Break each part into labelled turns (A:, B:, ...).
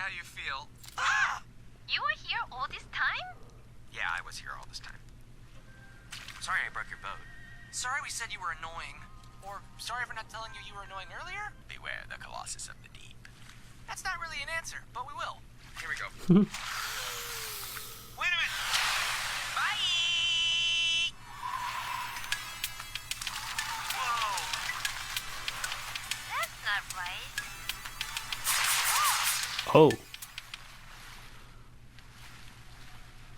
A: how you feel.
B: You were here all this time?
A: Yeah, I was here all this time. Sorry I broke your boat. Sorry we said you were annoying. Or sorry for not telling you were annoying earlier. Beware the Colossus of the Deep. That's not really an answer, but we will. Here we go. Wait a minute. Bye. Whoa.
B: That's not right.
C: Oh.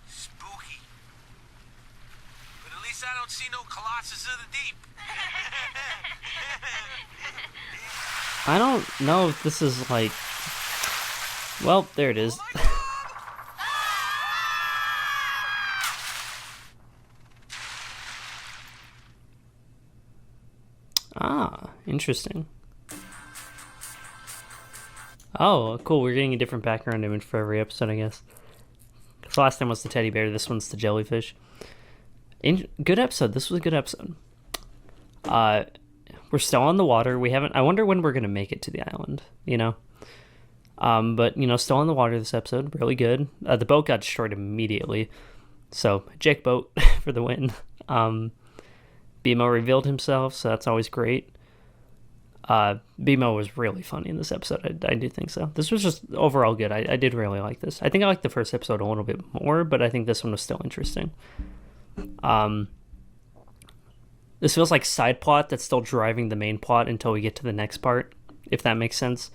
A: Spooky. But at least I don't see no Colossus of the Deep.
C: I don't know if this is like... Well, there it is. Ah, interesting. Oh, cool. We're getting a different background image for every episode, I guess. Because last time was the teddy bear. This one's the jellyfish. Good episode. This was a good episode. We're still on the water. We haven't... I wonder when we're going to make it to the island, you know? But, you know, still on the water this episode. Really good. The boat got destroyed immediately. So, Jake boat for the win. BMO revealed himself, so that's always great. BMO was really funny in this episode. I do think so. This was just overall good. I did really like this. I think I liked the first episode a little bit more, but I think this one was still interesting. This feels like side plot that's still driving the main plot until we get to the next part, if that makes sense.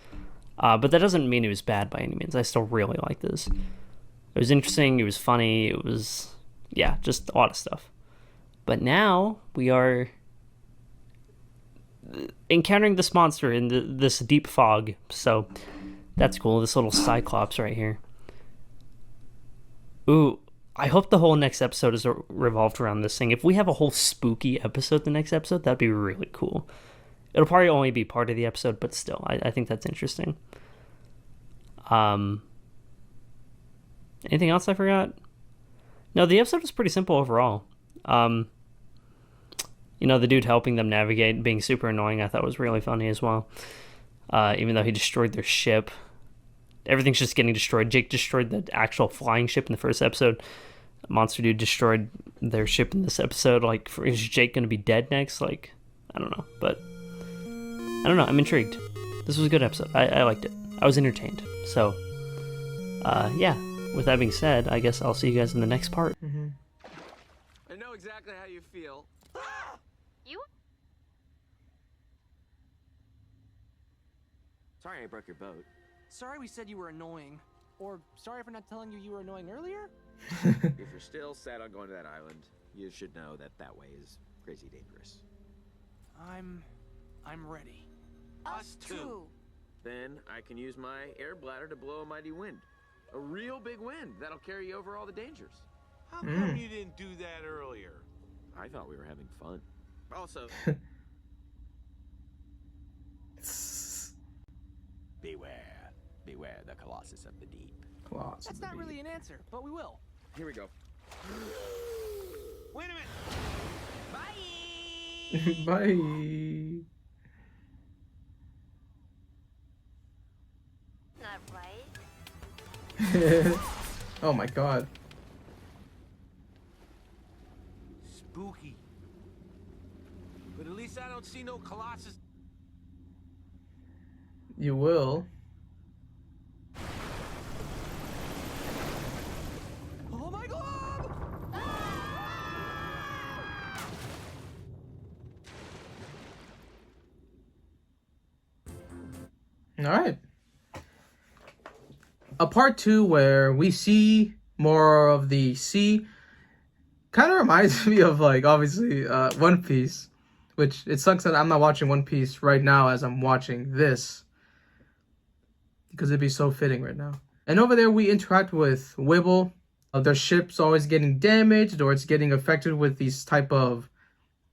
C: But that doesn't mean it was bad by any means. I still really like this. It was interesting. It was funny. It was, yeah, just a lot of stuff. But now we are encountering this monster in this deep fog. So that's cool. This little cyclops right here. Ooh, I hope the whole next episode is revolved around this thing. If we have a whole spooky episode the next episode, that'd be really cool. It'll probably only be part of the episode, but still, I think that's interesting. Anything else I forgot? No, the episode was pretty simple overall. You know, the dude helping them navigate being super annoying, I thought was really funny as well. Even though he destroyed their ship. Everything's just getting destroyed. Jake destroyed the actual flying ship in the first episode. Monster Dude destroyed their ship in this episode. Like, is Jake going to be dead next? Like, I don't know. But, I don't know. I'm intrigued. This was a good episode. I liked it. I was entertained. So, yeah. With that being said, I guess I'll see you guys in the next part.
A: I know exactly how you feel.
B: You?
A: Sorry I broke your boat. Sorry we said you were annoying. Or sorry for not telling you were annoying earlier. If you're still sad on going to that island, you should know that way is crazy dangerous. I'm ready.
B: Us too.
A: Then I can use my air bladder to blow a mighty wind. A real big wind that'll carry you over all the dangers.
D: How come you didn't do that earlier?
A: I thought we were having fun. Also, beware the Colossus of the Deep.
E: That's not really an answer, but we will.
A: Here we go.
D: Wait a minute.
A: Bye.
E: Bye.
B: Not right.
E: Oh my god.
D: Spooky. But at least I don't see no Colossus.
E: You will.
A: Oh my god!
E: Alright. A part 2 where we see more of the sea. Kind of reminds me of, like, obviously, One Piece. Which, it sucks that I'm not watching One Piece right now as I'm watching this. Because it'd be so fitting right now. And over there we interact with Whipple. Their ship's always getting damaged or it's getting affected with these type of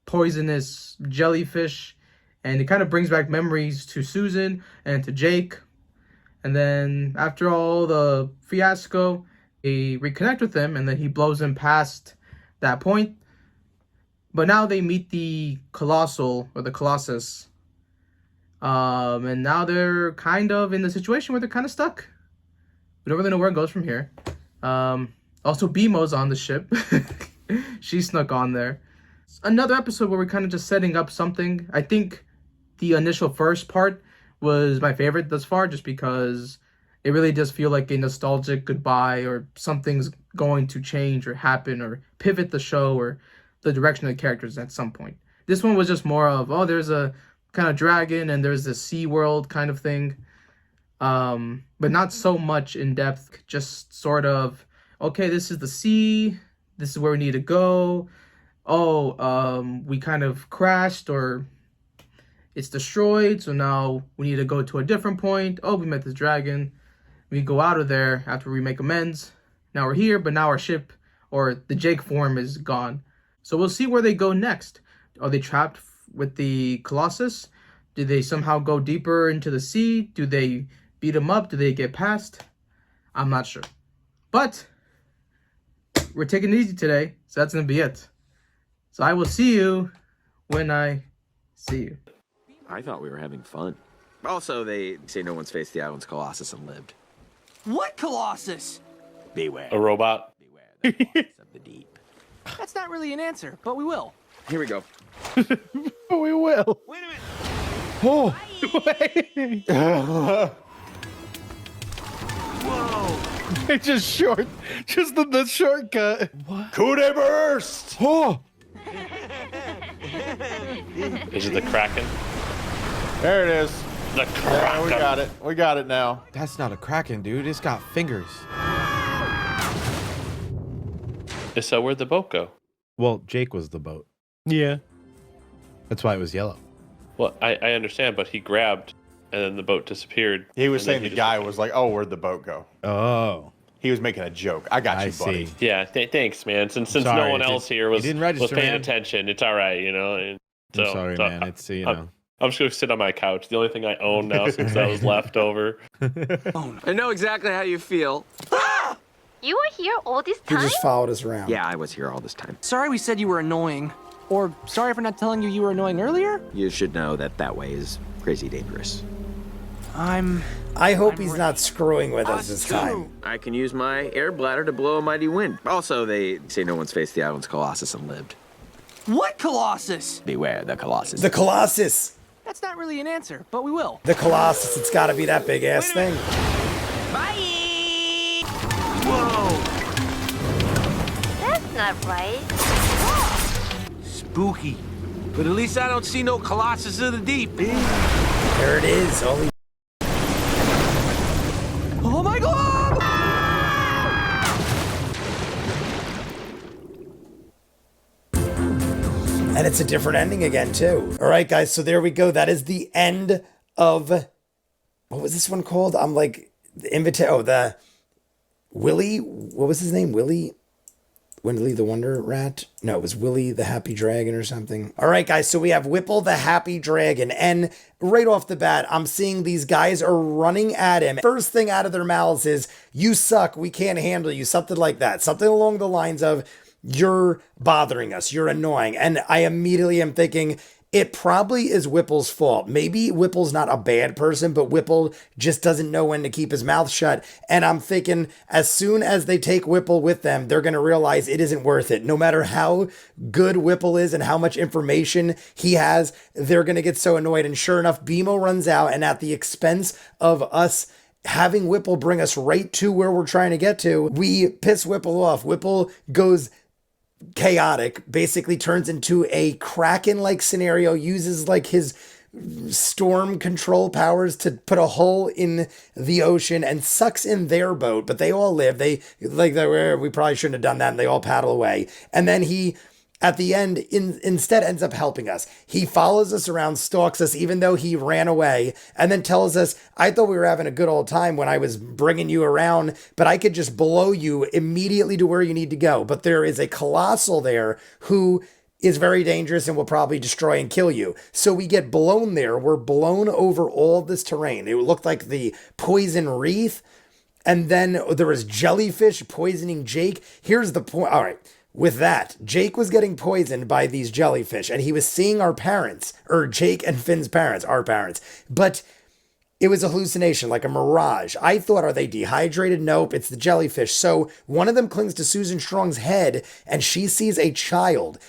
E: poisonous jellyfish. And it kind of brings back memories to Susan and to Jake. And then after all the fiasco, they reconnect with him and then he blows them past that point. But now they meet the Colossal or the Colossus. And now they're kind of in the situation where they're kind of stuck. We don't really know where it goes from here. Also, BMO's on the ship. She snuck on there. Another episode where we're kind of just setting up something. I think the initial first part was my favorite thus far, just because it really does feel like a nostalgic goodbye, or something's going to change or happen or pivot the show or the direction of the characters at some point. This one was just more of, oh, there's a kind of dragon and there's this sea world kind of thing. But not so much in depth, just sort of, okay, this is the sea, this is where we need to go. Oh, we kind of crashed, or it's destroyed, so now we need to go to a different point. Oh, we met this dragon. We go out of there after we make amends. Now we're here, but now our ship, or the Jake form, is gone. So we'll see where they go next. Are they trapped with the Colossus? Do they somehow go deeper into the sea? Do they beat them up? Do they get past? I'm not sure. But we're taking it easy today, so that's going to be it. So I will see you when I see you.
A: I thought we were having fun. Also, they say no one's faced the island's Colossus and lived.
D: What Colossus?
A: Beware.
F: A robot.
A: Beware the Colossus of the deep. That's not really an answer, but we will. Here we go.
F: We will.
D: Wait a minute.
F: Oh.
D: Whoa.
F: It's just the shortcut. What? Coup de burst. Oh. Is it the Kraken?
G: There it is.
F: The Kraken.
G: Yeah, we got it. We got it now.
H: That's not a kraken, dude. It's got fingers.
F: So where'd the boat go?
H: Well, Jake was the boat.
F: Yeah.
H: That's why it was yellow.
F: Well, I understand, but he grabbed, and then the boat disappeared.
G: He was
F: and then
G: saying
F: he
G: the
F: just-
G: guy was like, "Oh, where'd the boat go?"
H: Oh.
G: He was making a joke. I got
H: I
G: you, buddy.
H: see.
F: Yeah, thanks, man. Since no
H: sorry,
F: one
H: it
F: else
H: didn't-
F: here
H: it didn't register,
F: was paying
H: man.
F: attention, it's all right, you know. And
H: I'm sorry, man. It's, you know.
F: I'm just gonna sit on my couch. The only thing I own now since that was left over.
A: I know exactly how you feel.
B: You were here all this
I: He
B: time?
I: just followed us around.
A: Yeah, I was here all this time.
J: Sorry we said you were annoying. Or sorry for not telling you you were annoying earlier?
A: You should know that that way is crazy dangerous.
I: I hope he's not screwing with us this time.
A: I can use my air bladder to blow a mighty wind. Also, they say no one's faced the island's Colossus and lived.
D: What Colossus?
A: Beware the Colossus.
I: The Colossus.
J: That's not really an answer, but we will.
I: The Colossus. It's got to be that big ass thing.
D: Bye. Whoa.
B: That's not right.
D: Spooky. But at least I don't see no Colossus of the deep.
I: There it is. Holy.
J: Oh my god!
I: And it's a different ending again, too. All right, guys. So there we go. That is the end of... What was this one called? I'm like... the Willie... What was his name? Willie the Wonder Rat? No, it was Willie the Happy Dragon or something. All right, guys. So we have Whipple the Happy Dragon. And right off the bat, I'm seeing these guys are running at him. First thing out of their mouths is, "You suck. We can't handle you." Something like that. Something along the lines of, "You're bothering us. You're annoying." And I immediately am thinking, it probably is Whipple's fault. Maybe Whipple's not a bad person, but Whipple just doesn't know when to keep his mouth shut. And I'm thinking, as soon as they take Whipple with them, they're going to realize it isn't worth it. No matter how good Whipple is and how much information he has, they're going to get so annoyed. And sure enough, BMO runs out, and at the expense of us having Whipple bring us right to where we're trying to get to, we piss Whipple off. Whipple goes chaotic, basically turns into a Kraken-like scenario, uses like his storm control powers to put a hole in the ocean and sucks in their boat, but they all live. We probably shouldn't have done that, and they all paddle away. And then he, at the end, instead ends up helping us. He follows us around, stalks us, even though he ran away, and then tells us, "I thought we were having a good old time when I was bringing you around, but I could just blow you immediately to where you need to go. But there is a colossal there who is very dangerous and will probably destroy and kill you." So we get blown there. We're blown over all this terrain. It looked like the poison wreath. And then there was jellyfish poisoning Jake. Here's the point. All right. With that, Jake was getting poisoned by these jellyfish, and he was seeing our parents, or Jake and Finn's parents, our parents. But it was a hallucination, like a mirage. I thought, are they dehydrated? Nope, it's the jellyfish. So one of them clings to Susan Strong's head and she sees a child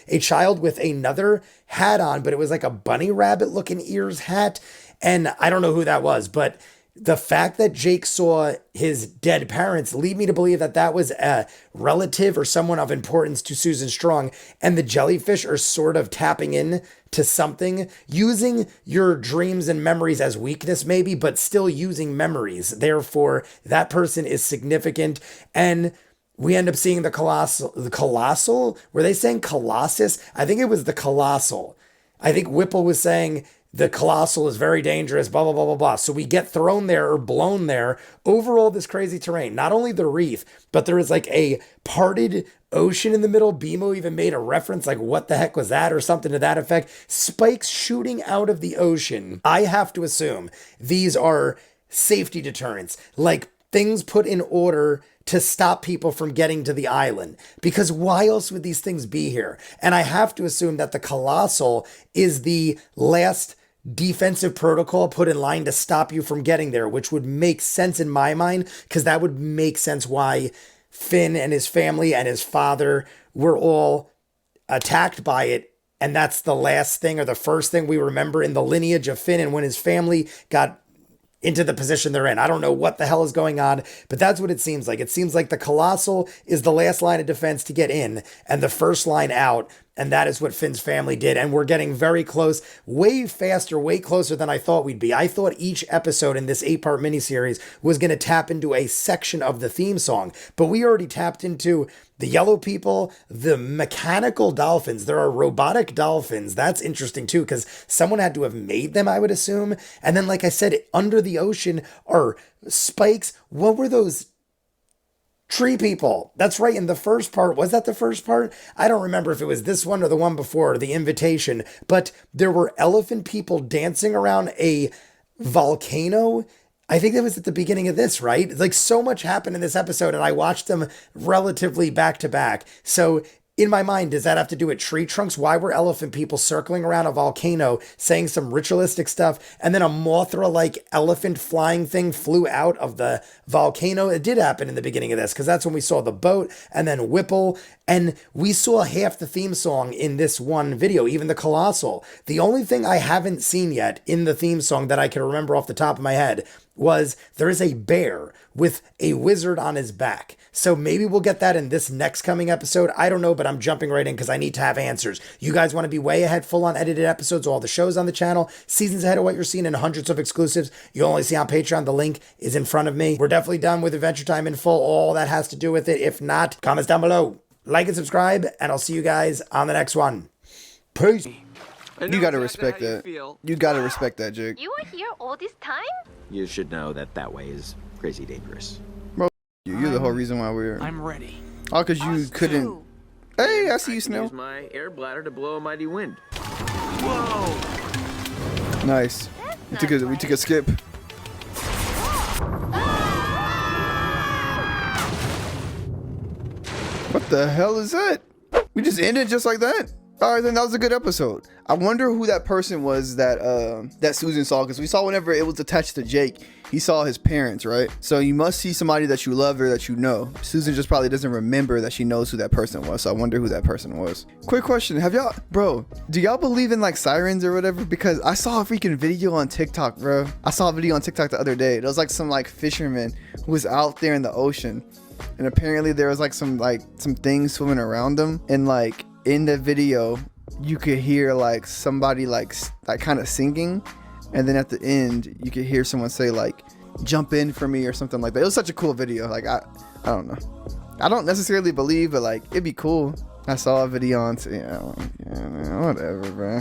I: with another hat on, but it was like a bunny rabbit looking ears hat. And I don't know who that was, but the fact that Jake saw his dead parents lead me to believe that that was a relative or someone of importance to Susan Strong. And the jellyfish are sort of tapping in to something, using your dreams and memories as weakness maybe, but still using memories. Therefore, that person is significant. And we end up seeing the colossal? Were they saying Colossus? I think it was the colossal. I think Whipple was saying the colossal is very dangerous, blah, blah, blah, blah, blah. So we get thrown there or blown there over all this crazy terrain. Not only the reef, but there is like a parted ocean in the middle. BMO even made a reference like, what the heck was that, or something to that effect. Spikes shooting out of the ocean. I have to assume these are safety deterrents, like things put in order to stop people from getting to the island, because why else would these things be here? And I have to assume that the colossal is the last defensive protocol put in line to stop you from getting there, which would make sense in my mind, because that would make sense why Finn and his family and his father were all attacked by it. And that's the last thing or the first thing we remember in the lineage of Finn and when his family got into the position they're in. I don't know what the hell is going on, but that's what it seems like. It seems like the colossal is the last line of defense to get in and the first line out. And that is what Finn's family did. And we're getting very close, way faster, way closer than I thought we'd be. I thought each episode in this 8-part miniseries was going to tap into a section of the theme song, but we already tapped into the yellow people, the mechanical dolphins. There are robotic dolphins. That's interesting too, because someone had to have made them, I would assume. And then, like I said, under the ocean are spikes. What were those? Tree people. That's right. In the first part, was that the first part? I don't remember if it was this one or the one before, the invitation, but there were elephant people dancing around a volcano. I think that was at the beginning of this, right? Like, so much happened in this episode and I watched them relatively back to back. So in my mind, does that have to do with tree trunks? Why were elephant people circling around a volcano saying some ritualistic stuff, and then a Mothra-like elephant flying thing flew out of the volcano? It did happen in the beginning of this, because that's when we saw the boat and then Whipple, and we saw half the theme song in this one video, even the colossal. The only thing I haven't seen yet in the theme song that I can remember off the top of my head was there is a bear with a wizard on his back. So maybe we'll get that in this next coming episode. I don't know, but I'm jumping right in because I need to have answers. You guys want to be way ahead, full on edited episodes, all the shows on the channel, seasons ahead of what you're seeing, and hundreds of exclusives you'll only see on Patreon. The link is in front of me. We're definitely done with Adventure Time in full. All that has to do with it. If not, comments down below. Like and subscribe, and I'll see you guys on the next one. Peace.
F: You gotta respect that. You gotta respect that, Jake.
B: You were here all this time?
A: You should know that that way is crazy dangerous.
F: Bro, you're the whole reason why we're.
J: I'm ready.
F: Oh, because you couldn't. Hey, I see you, Snail.
A: Use my air bladder to blow a mighty wind.
J: Whoa!
F: Nice. We took a skip. What the hell is that? We just ended just like that? Alright, then that was a good episode. I wonder who that person was that that Susan saw, because we saw whenever it was attached to Jake, he saw his parents, right? So you must see somebody that you love or that you know. Susan just probably doesn't remember that she knows who that person was, so I wonder who that person was. Quick question, have y'all, bro, do y'all believe in like sirens or whatever? Because I saw a freaking video on TikTok, bro. I saw a video on TikTok the other day. It was like some like fisherman who was out there in the ocean, and apparently there was like some things swimming around them, and like in the video you could hear like somebody like kind of singing, and then at the end you could hear someone say like, jump in for me or something like that. It was such a cool video. Like I don't know, I don't necessarily believe, but like it'd be cool. I saw a video on whatever, bro,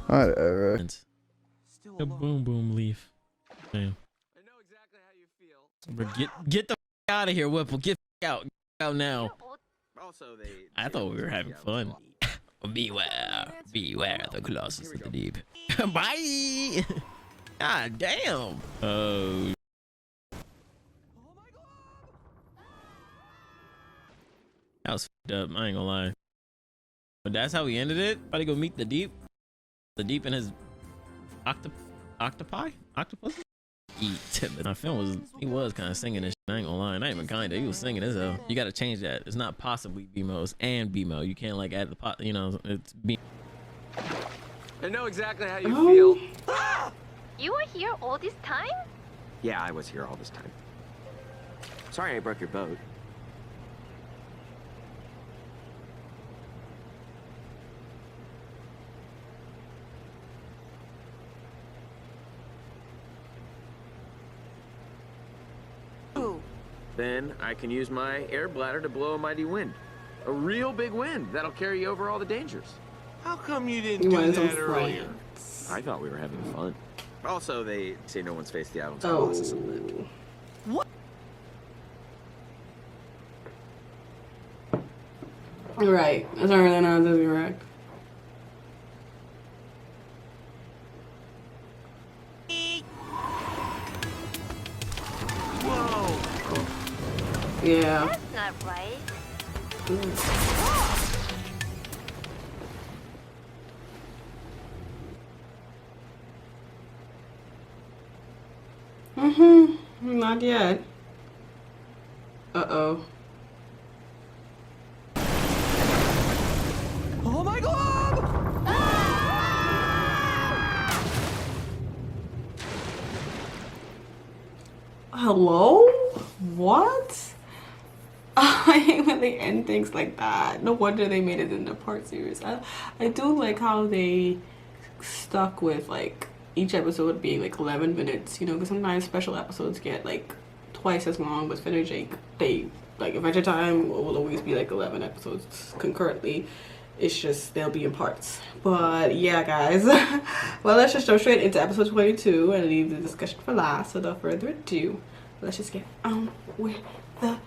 F: whatever.
K: A boom boom leaf. Damn.
A: I know exactly how you feel.
K: But get the out of here, Whipple. Get out now.
A: Also,
K: I thought we were having fun. Beware the colossus of the deep. Bye. God damn. Oh. That was fucked up. I ain't gonna lie. But that's how we ended it. About to go meet the deep. The deep and his octopus. eat. My film was kind of singing this shit. I ain't gonna lie. Not even kinda. He was singing this though. You gotta change that. It's not possibly BMOs and BMO. You can't like add the pot. You know, it's B.
D: I know exactly how you feel.
B: You were here all this time?
A: Yeah, I was here all this time. Sorry I broke your boat. Then I can use my air bladder to blow a mighty wind. A real big wind that'll carry you over all the dangers.
D: How come you didn't do that earlier?
A: I thought we were having fun. Also, they say no one's faced the island's
E: Oh.
A: colossus and lived.
E: Right. That's not really not Disney React.
D: Whoa!
E: Yeah.
B: That's not right.
E: Not yet. Uh-oh.
J: Oh my god!
E: Hello? What? I hate when they end things like that. No wonder they made it in the part series. I do like how they stuck with like each episode being like 11 minutes, you know, because sometimes special episodes get like twice as long, but Finn and Jake, they like Adventure Time will always be like 11 episodes concurrently. It's just they'll be in parts. But yeah, guys. Well, let's just jump straight into episode 22 and leave the discussion for last. So without further ado, let's just get on with the